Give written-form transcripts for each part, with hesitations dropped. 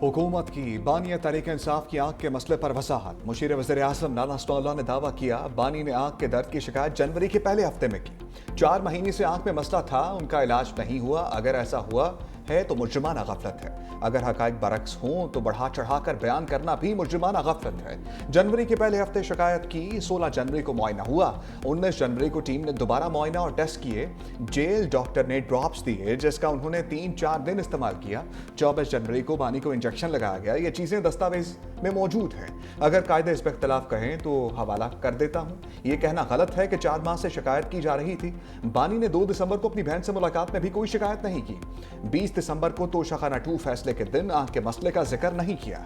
हुकूमत की बानी तहरीक-ए-इंसाफ की आंख के मसले पर वजाहत। मुशीर वज़ीर-ए-आज़म नाना स्टॉला ने दावा किया, बानी ने आंख के दर्द की शिकायत जनवरी के पहले हफ्ते में की। 4 महीने से आंख में मसला था, उनका इलाज नहीं हुआ। अगर ऐसा हुआ है तो मुजरिमाना गफलत है। अगर हकायक बरक्स हों तो बढ़ा चढ़ाकर बयान करना भी मुजरिमाना गफलत है। जनवरी के पहले हफ्ते शिकायत की, 16 जनवरी को मुआयना हुआ। 19 जनवरी को टीम ने दोबारा मुआयना और टेस्ट किए। जेल डॉक्टर ने ड्रॉप्स दिए जिसका उन्होंने 3-4 दिन इस्तेमाल किया। 24 जनवरी को बानी को इंजेक्शन लगाया गया। ये चीजें दस्तावेज में मौजूद हैं। अगर कायदे इस पर इख्तलाफ कहें तो हवाला कर देता हूँ। ये कहना गलत है कि 4 माह से शिकायत की जा रही थी। बानी ने 2 दिसंबर को अपनी बहन से मुलाकात में भी कोई शिकायत नहीं की। 20 दिसंबर को तोशाखाना 2 फैसले के दिन आंख के मसले का जिक्र नहीं किया।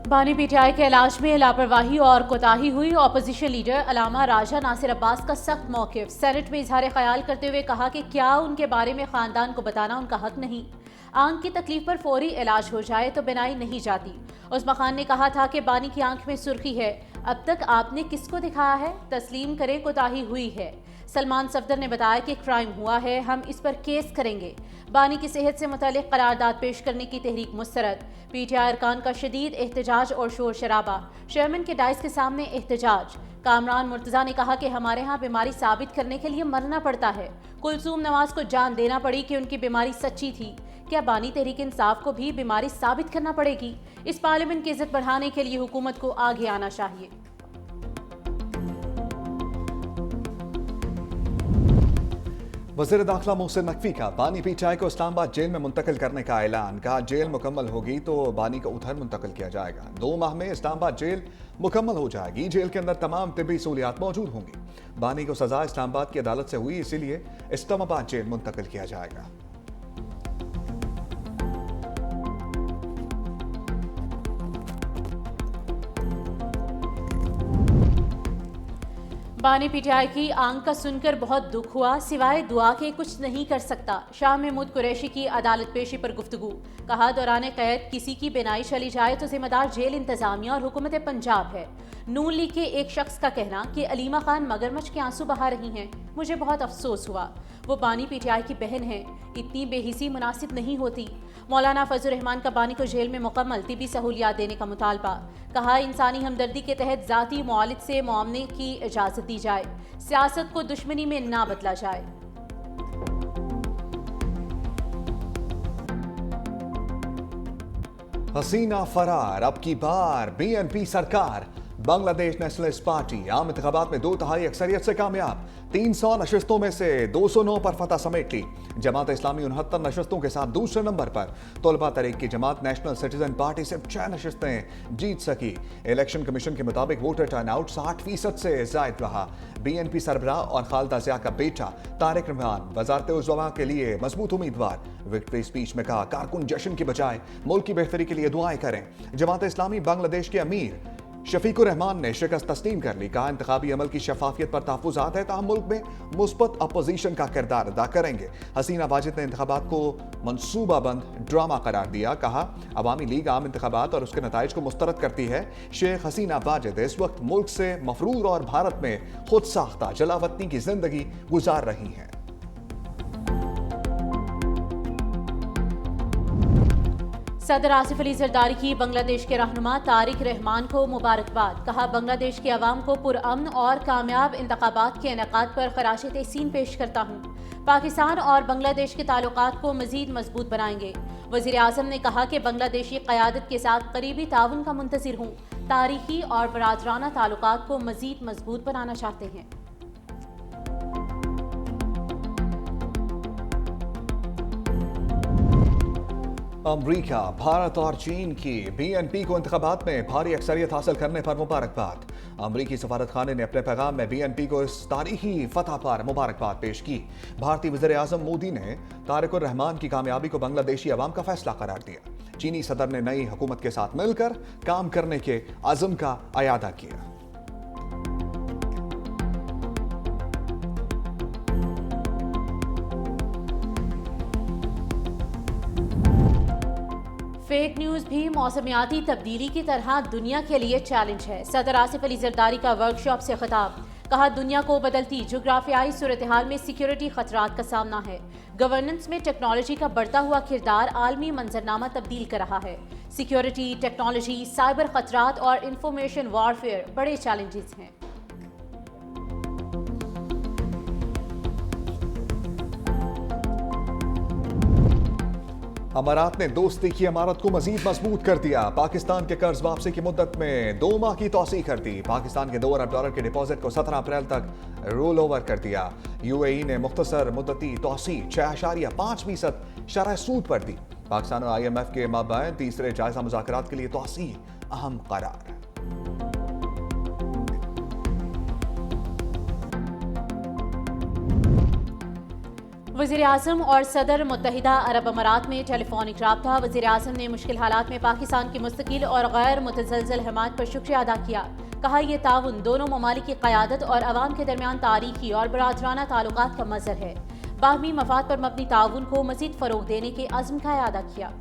बानी पीटीआई के इलाज में लापरवाही और कोताही हुई। ऑपोजिशन लीडर अलामा राजा नासिर अब्बास का सख्त मौक़िफ़। सेनेट में इजहार ख्याल करते हुए कहा कि क्या उनके बारे में खानदान को बताना उनका हक नहीं। आंख की तकलीफ पर फौरी इलाज हो जाए तो बिनाई नहीं जाती। उस्मा खान ने कहा था कि बानी की आंख में सुर्खी है, अब तक आपने किसको दिखाया है? तस्लीम करें कोताही हुई है। सलमान सफदर ने बताया कि क्राइम हुआ है, हम इस पर केस करेंगे। बानी की सेहत से मुतालिक करारदाद पेश करने की तहरीक मुस्तरद। पीटीआई अरकान का शदीद एहतजाज और शोर शराबा। चेयरमैन के डाइस के सामने एहतजाज। कामरान मुर्तजा ने कहा कि हमारे यहाँ बीमारी साबित करने के लिए मरना पड़ता है। कुलसूम नवाज को जान देना पड़ी कि उनकी बीमारी सच्ची थी। क्या बानी तहरीक इंसाफ को भी बीमारी साबित करना पड़ेगी? इस पार्लियामेंट की इज्जत बढ़ाने के लिए हुकूमत को आगे आना चाहिए। वज़ीर दाखिला मोहसिन नकवी का बानी पीटीआई को इस्लामाबाद जेल में मुंतकिल करने का ऐलान। कहा, जेल मुकम्मल होगी तो बानी को उधर मुंतकिल किया जाएगा। 2 माह में इस्लामाबाद जेल मुकम्मल हो जाएगी। जेल के अंदर तमाम तिब्बी सहूलियात मौजूद होंगी। बानी को सजा इस्लामाबाद की अदालत से हुई, इसीलिए इस्लामाबाद जेल मुंतकिल किया जाएगा। बानी पीटीआई की आंख का सुनकर बहुत दुख हुआ, सिवाय दुआ के कुछ नहीं कर सकता। शाह महमूद कुरैशी की अदालत पेशी पर गुफ्तगू। कहा, दौरान कैद किसी की बिनाई चली जाए तो जिम्मेदार जेल इंतजामिया और हुकूमत पंजाब है। नून लीग के एक शख्स का कहना कि अलीमा खान मगरमच्छ के आंसू बहा रही हैं, मुझे बहुत अफसोस हुआ। वो बानी पीटीआई की बहन है, इतनी बेहिसी मुनासिब नहीं होती। मौलाना फजल रहमान का बानी को जेल में मुकम्मल तिब्बी सहूलियात देने का मुतालबा। कहा, इंसानी हमदर्दी के तहत जाती मुआलिज से मुआमले की इजाज़त दी जाए, सियासत को दुश्मनी में ना बदला जाए। हसीना फरार, अब की बार बीएनपी सरकार। बांग्लादेश नेशनलिस्ट पार्टी आम इंतखाबात में 2/3 अक्सरियत से कामयाब। 300 नशस्तों में से 209 पर फतह समेट ली। जमात इस्लामी 69 नशस्तों के साथ दूसरे नंबर पर। तलबा तहरीक की जमात नेशनल सिटीजन पार्टी सिर्फ 6 नशस्तें जीत सकी। इलेक्शन कमीशन के मुताबिक वोटर टर्नआउट 60% से जायद रहा। बीएनपी सरबराह और खालिदा जिया का बेटा तारिक रहमान वजारत उज़्मा के लिए मजबूत उम्मीदवार। विक्ट्री स्पीच में कहा, कारकुन जश्न की बजाय मुल्क की बेहतरी के लिए दुआएं करें। जमात इस्लामी बांग्लादेश के अमीर शफीकुर रहमान ने शिकस्त तस्लीम कर ली। कहा, इंतखाबी अमल की शफाफियत पर तहफ़्फ़ुज़ात है, ताहम मुल्क में मुस्बत अपोजिशन का किरदार अदा करेंगे। हसीना वाजिद ने इंतखाबात को मनसूबाबंद ड्रामा करार दिया। कहा, अवामी लीग आम इंतखाबात और उसके नताइज को मुस्तरद करती है। शेख हसीना वाजिद इस वक्त मुल्क से मफरूर और भारत में खुद साख्ता जलावतनी की जिंदगी गुजार रही हैं। सदर आसिफ अली जरदारी की बांग्लादेश के रहनुमा तारिक रहमान को मुबारकबाद। कहा, बांग्लादेश के अवाम को पुरअमन और कामयाब इंतखाबात के इनेकाद पर खराश तहसीन पेश करता हूँ। पाकिस्तान और बांग्लादेश के ताल्लुकात को मजीद मजबूत बनाएंगे। वज़ीर आज़म ने कहा कि बांग्लादेशी क़यादत के साथ करीबी ताउन का मुंतज़िर हूँ। तारीखी और बरादराना ताल्लुकात को मजीद मजबूत बनाना चाहते हैं। अमरीका, भारत और चीन की बीएनपी को इंतखाबात में भारी अक्सरियत हासिल करने पर मुबारकबाद। अमरीकी सफारत खाने ने अपने पैगाम में बीएनपी को इस तारीखी फतह पर मुबारकबाद पेश की। भारतीय वज़ीर आज़म मोदी ने तारिकुर रहमान की कामयाबी को बांग्लादेशी अवाम का फैसला करार दिया। चीनी सदर ने नई हुकूमत के साथ मिलकर काम करने के अज़म का अयादा किया। फेक न्यूज़ भी मौसमियाती तब्दीली की तरह दुनिया के लिए चैलेंज है। सदर आसिफ अली जरदारी का वर्कशॉप से खिताब। कहा दुनिया को बदलती जोग्राफियाई सूरत हाल में सिक्योरिटी खतरात का सामना है। गवर्नेंस में टेक्नोलॉजी का बढ़ता हुआ किरदार आलमी मंजरनामा तब्दील कर रहा है। सिक्योरिटी, टेक्नोलॉजी, साइबर खतरात और इंफॉर्मेशन वॉरफेयर बड़े चैलेंजेस हैं। अमारात ने दोस्ती की इमारत को मजीद मजबूत कर दिया। पाकिस्तान के कर्ज वापसी की मुद्दत में 2 माह की तौसीह कर दी। पाकिस्तान के $2 अरब के डिपॉजिट को 17 अप्रैल तक रोल ओवर कर दिया। यूएई ने मुख्तसर मुद्दती तौसीह 6.5% शरह सूद पर दी। पाकिस्तान और IMF के माबैन तीसरे जायजा मुज़ाकरात के लिए तौसीह अहम करार। वज़ीर-ए-आज़म और सदर मुत्तहिदा अरब अमारात में टेलीफोनिक राब्ता। वज़ीर-ए-आज़म ने मुश्किल हालात में पाकिस्तान की मुस्तकिल और गैर मुतज़लज़ल हिमायत पर शुक्रिया अदा किया। कहा यह ताउन दोनों ममालिक की क़यादत और अवाम के दरमियान तारीखी और बरादराना ताल्लुकात का मज़हर है। बाहमी मफाद पर मबनी ताउन को मज़ीद फ़रोग़ देने के अज़्म का अदा किया।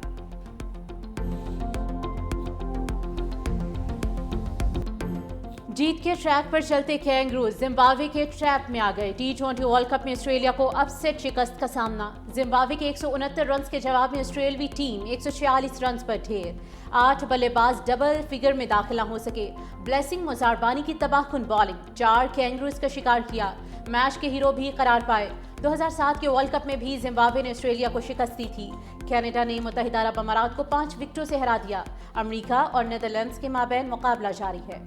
जीत के ट्रैक पर चलते कैंगरूज जिम्बाब्वे के ट्रैप में आ गए। T20 वर्ल्ड कप में ऑस्ट्रेलिया को अपसेट शिकस्त का सामना। जिम्बाब्वे के 169 रन के जवाब में ऑस्ट्रेलवी टीम 146 रन पर ढेर। 8 बल्लेबाज डबल फिगर में दाखिल हो सके। ब्लेसिंग मुजारबानी की तबाहकुन बॉलिंग 4 कैंगरूज का शिकार किया। मैच के हीरो भी करार पाए। 2007 के वर्ल्ड कप में भी जिम्बाब्वे ने ऑस्ट्रेलिया को शिकस्त दी थी। कनाडा ने मुत्तहिदा अरब अमारात को 5 विकेटों से हरा दिया। अमेरिका और नीदरलैंड्स के माबैन मुकाबला जारी है।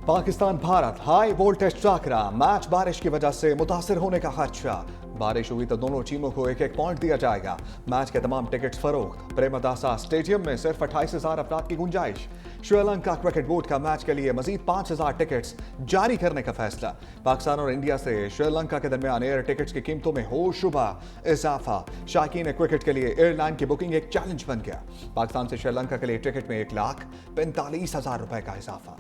पाकिस्तान भारत हाई वोल्टेज टाकरा। मैच बारिश की वजह से मुतासिर होने का खदशा। बारिश हुई तो दोनों टीमों को 1-1 पॉइंट दिया जाएगा। मैच के तमाम टिकट्स फरोख्त। प्रेमदासा स्टेडियम में सिर्फ 28,000 अफराद की गुंजाइश। श्रीलंका क्रिकेट बोर्ड का मैच के लिए मजीद 5,000 टिकट्स जारी करने का फैसला। पाकिस्तान और इंडिया से श्रीलंका के दरमियान एयर टिकट्स की कीमतों में हो शुबा इजाफा। शायकीन क्रिकेट के लिए एयरलाइन की बुकिंग एक चैलेंज बन गया। पाकिस्तान से श्रीलंका के लिए टिकट में 1,45,000 रुपए का इजाफा।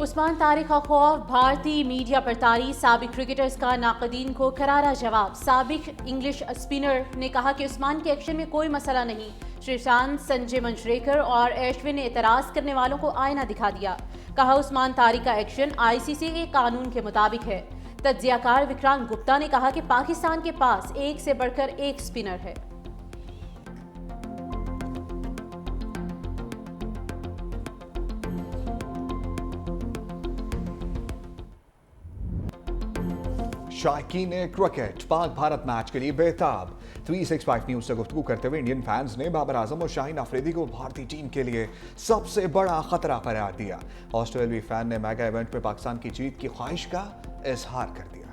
उस्मान तारिक का खौफ, भारतीय मीडिया पर तारी। साबिक क्रिकेटर्स का नाकदीन को करारा जवाब। साबिक इंग्लिश स्पिनर ने कहा कि उस्मान के एक्शन में कोई मसला नहीं। श्रीशांत, संजय मंजरेकर और अश्विन ने एतराज करने वालों को आईना दिखा दिया। कहा उस्मान तारिक का एक्शन ICC के कानून के मुताबिक है। तज्जियाकार विक्रांत गुप्ता ने कहा कि पाकिस्तान के पास एक से बढ़कर एक स्पिनर है। शायकीन क्रिकेट पाक भारत मैच के लिए बेताब। 365 न्यूज से गुफ्तगू करते हुए इंडियन फैंस ने बाबर आजम और शाहीन अफरीदी को भारतीय टीम के लिए सबसे बड़ा खतरा करार दिया। ऑस्ट्रेलियाई फैन ने मेगा इवेंट में पाकिस्तान की जीत की ख्वाहिश का इजहार कर दिया।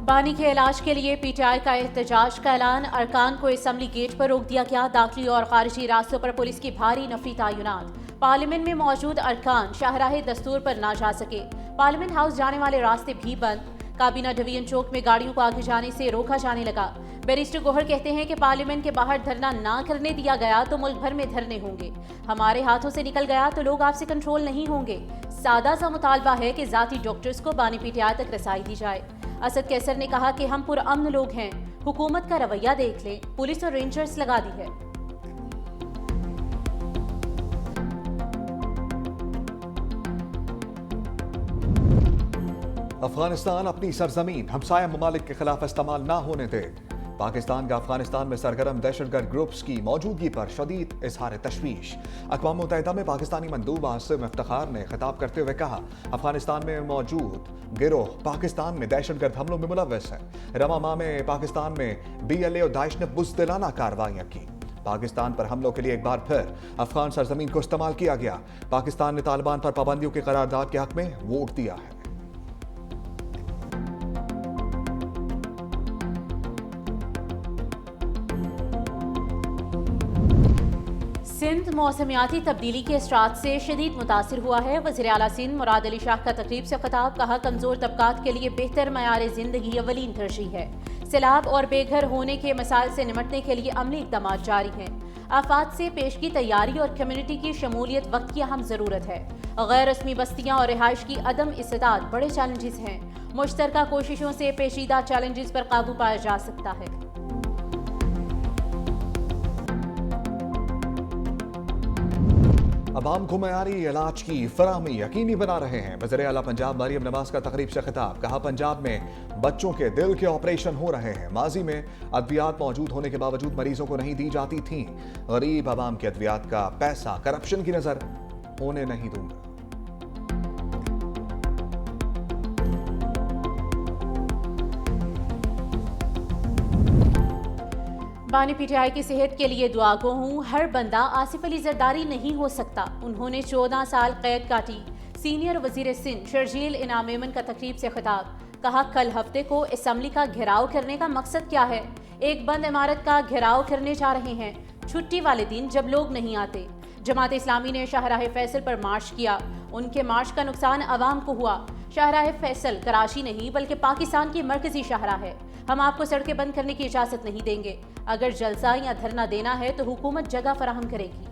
बानी के इलाज के लिए PTI का एहतजाज का ऐलान। अरकान को असम्बली गेट पर रोक दिया गया। दाखिली और खारिजी रास्तों पर पुलिस की भारी नफरी तैनात। पार्लियामेंट में मौजूद अरकान शाहराह दस्तूर पर ना जा सके। पार्लियामेंट हाउस जाने वाले रास्ते भी बंद। काबीना डिवीजन चौक में गाड़ियों को आगे जाने से रोका जाने लगा। बैरिस्टर गोहर कहते हैं कि पार्लियामेंट के बाहर धरना ना करने दिया गया तो मुल्क भर में धरने होंगे। हमारे हाथों से निकल गया तो लोग आपसे कंट्रोल नहीं होंगे। सादा सा मुतालबा है कि जाती डॉक्टर्स को बानी PTI तक रसाई दी जाए। असद कैसर ने कहा कि हम पुरअमन लोग हैं। हुकूमत का रवैया देख लें। पुलिस और रेंजर्स लगा दी है। अफगानिस्तान अपनी सरजमीन हमसाया ममालिक के खिलाफ इस्तेमाल ना होने दे। पाकिस्तान का अफगानिस्तान में सरगर्म दहशतगर्द ग्रुप्स की मौजूदगी पर शदीद इजहार तशवीश। अक़वाम मुत्तहिदा में पाकिस्तानी मंदूब आसिम इफ्तिखार ने खिताब करते हुए कहा, अफगानिस्तान में मौजूद गिरोह पाकिस्तान में दहशतगर्द हमलों में मुलव्वस है। रवा माह में पाकिस्तान में BLA और दाइश ने बुज़दिलाना कार्रवाइयाँ की। पाकिस्तान पर हमलों के लिए एक बार फिर अफगान सरजमीन को इस्तेमाल किया गया। पाकिस्तान ने तालिबान पर पाबंदियों के करारदाद के हक में वोट दिया है। सिंध मौसमियाती तब्दीली के असरात से शदीद मुतासिर हुआ है। वज़ीर आला सिंध मुराद अली शाह का तकरीब से खिताब। कहा कमजोर तबकात के लिए बेहतर मयार जिंदगी अवलीन तरजीह है। सैलाब और बेघर होने के मसाइल से निपटने के लिए अमली इक़दाम जारी हैं। आफात से पेश की तैयारी और कम्युनिटी की शमूलियत वक्त की अहम ज़रूरत है। गैर रस्मी बस्तियाँ और रिहाइश की अदम इस्तेदाद बड़े चैलेंजेस हैं। मुश्तरका कोशिशों से पेचीदा चैलेंजेस पर काबू पाया जा सकता है। अवाम को मयारी इलाज की फराहमी यकीनी बना रहे हैं। वज़ीर आला पंजाब मरियम नवाज का तकरीब से खिताब। कहा, पंजाब में बच्चों के दिल के ऑपरेशन हो रहे हैं। माजी में अद्वियात मौजूद होने के बावजूद मरीजों को नहीं दी जाती थीं। गरीब अवाम के अद्वियात का पैसा करप्शन की नजर होने नहीं दूंगा। बानी पीटीआई की सेहत के लिए दुआ गो हूँ। हर बंदा आसिफ अली जरदारी नहीं हो सकता। उन्होंने 14 साल कैद काटी। सीनियर वजीर सिंध शर्जील इनाम मेमन का तकरीब से खिताब। कहा, कल हफ्ते को असम्बली का घेराव करने का मकसद क्या है? एक बंद इमारत का घेराव करने जा रहे हैं, छुट्टी वाले दिन जब लोग नहीं आते। जमात इस्लामी ने शाहराह फैसल पर मार्च किया। उनके मार्च का नुकसान अवाम को हुआ। शाहराह फैसल कराची नहीं बल्कि पाकिस्तान की मरकजी शाहराह है। हम आपको सड़कें बंद करने की इजाजत नहीं देंगे। अगर जलसा या धरना देना है तो हुकूमत जगह फराहम करेगी।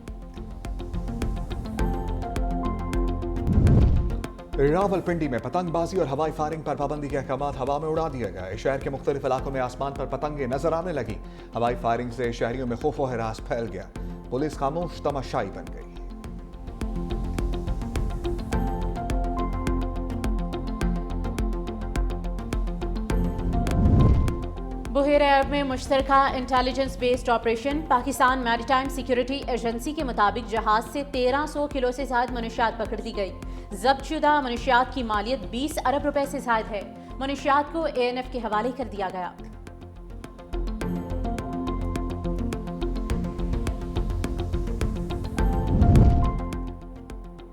रावलपिंडी में पतंगबाजी और हवाई फायरिंग पर पाबंदी के अहकाम हवा में उड़ा दिए गए। शहर के मुख्तलिफ इलाकों में आसमान पर पतंगें नजर आने लगी। हवाई फायरिंग से शहरियों में खौफ व हिरास फैल गया। पुलिस खामोश तमाशाई बन गई। बुहेरा अरब में मुश्तरका intelligence based operation. Pakistan maritime security agency के मुताबिक जहाज से 1300 किलो से ज्यादा मनशियात पकड़ ली गई। जब्तशुदा मनशियात की मालियत 20 अरब रुपए से ज्यादा है। मनशियात को ANF के हवाले कर दिया गया।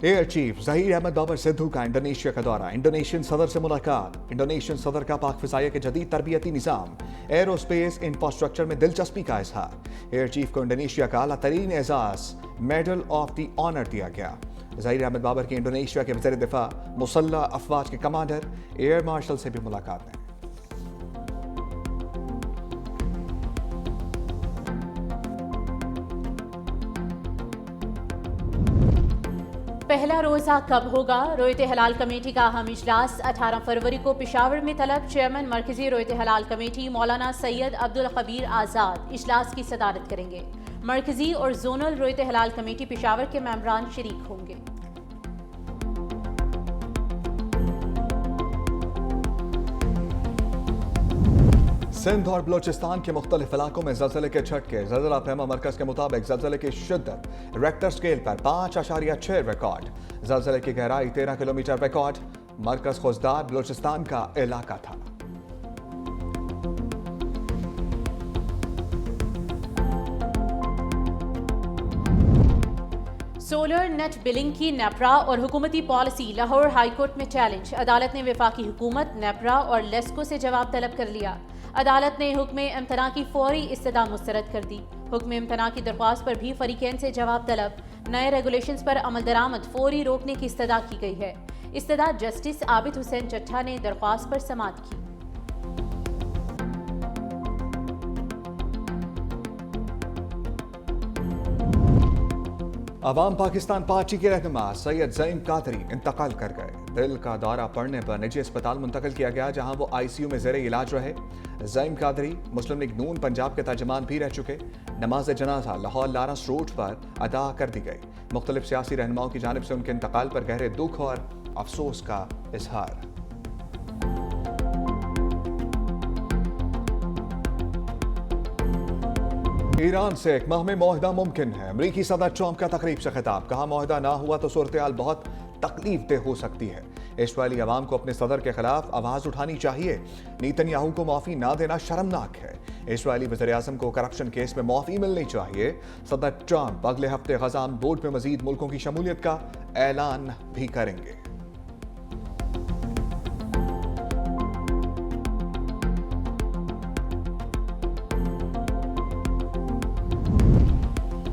एयर चीफ ज़हीर अहमद बाबर सिद्धू का इंडोनेशिया का दौरा। इंडोनेशियन सदर से मुलाकात। इंडोनेशियन सदर का पाक फिजाइया के जदीद तरबियती निज़ाम, एरोस्पेस इंफ्रास्ट्रक्चर में दिलचस्पी का इजहार। एयर चीफ को इंडोनेशिया का आला तरीन एजाज मेडल ऑफ द ऑनर दिया गया। ज़हीर अहमद बाबर की इंडोनेशिया के वज़ीर दिफा, मुसल्लह अफवाज के कमांडर एयर मार्शल से भी मुलाकात है। पहला रोजा कब होगा? रोयत हलाल कमेटी का अहम इजलास 18 फरवरी को पेशावर में तलब। चेयरमैन मरकजी रोयत हलाल कमेटी मौलाना सैयद अब्दुल खबीर आज़ाद इजलास की सदारत करेंगे। मरकजी और जोनल रोयत हलाल कमेटी पेशावर के मेंबरान शरीक होंगे। सिंध और बलोचिस्तान के मुख्तलिफ इलाकों में जलजले के झटके। जलजला फहमा मरकज के मुताबिक जलजले की शिद्दत रेक्टर स्केल पर 5.6 रिकॉर्ड। जलजले की गहराई 13 किलोमीटर रिकॉर्ड। मरकज खुजदार बलोचिस्तान का इलाका था। सोलर नेट बिलिंग की नेपरा और हुकूमती पॉलिसी लाहौर हाईकोर्ट में चैलेंज। अदालत ने वफाकी हुकूमत, नेपरा और लेस्को से जवाब तलब कर लिया। अदालत ने हुक्म इम्तना की फौरी इस्तदा मुस्तरद कर दी। हुक्म इम्तना की दरख्वास्त पर भी फरीकैन से जवाब तलब। नए रेगुलेशंस पर अमल दरामद फौरी रोकने की इस्तदा की गई है। इस्तदा जस्टिस आबिद हुसैन चट्टा ने दरख्वास्त पर समाअत की। अवाम पाकिस्तान पार्टी के रहनुमा सैयद ज़ईम कादरी इंतकाल कर गए। दिल का दौरा पड़ने पर निजी अस्पताल मुंतकिल किया गया, जहां वो ICU में ज़ेरे इलाज रहे। ज़ईम कादरी मुस्लिम लीग नून पंजाब के तर्जमान भी रह चुके। नमाज जनाजा लाहौर लारंस रोड पर अदा कर दी गई। मुख्तलिफ सियासी रहनुमाओं की जानिब से उनके इंतकाल पर गहरे दुख और अफसोस का इजहार। ईरान से एक माह में मुआहदा मुमकिन है। अमरीकी सदर ट्रंप का तकरीब से खिताब। कहा, मुआहदा ना हुआ तो सूरत-ए-हाल बहुत तकलीफ दे हो सकती है। इस्राईली अवाम को अपने सदर के खिलाफ आवाज उठानी चाहिए। नेतन्याहू को माफी ना देना शर्मनाक है। इस्राईली वज़ीर-ए-आज़म को करप्शन केस में माफी मिलनी चाहिए। सदर ट्रंप अगले हफ्ते गज़ान बोर्ड में मजीद मुल्कों की शमूलियत का ऐलान भी करेंगे।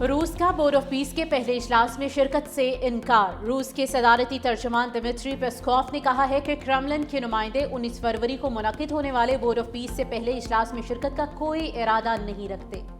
रूस का बोर्ड ऑफ पीस के पहले इजलास में शिरकत से इनकार। रूस के सदारती तर्जुमान दिमित्री पेस्कोव ने कहा है कि क्रेमलिन के नुमाइंदे 19 फरवरी को मुनक्किद होने वाले बोर्ड ऑफ पीस से पहले इजलास में शिरकत का कोई इरादा नहीं रखते।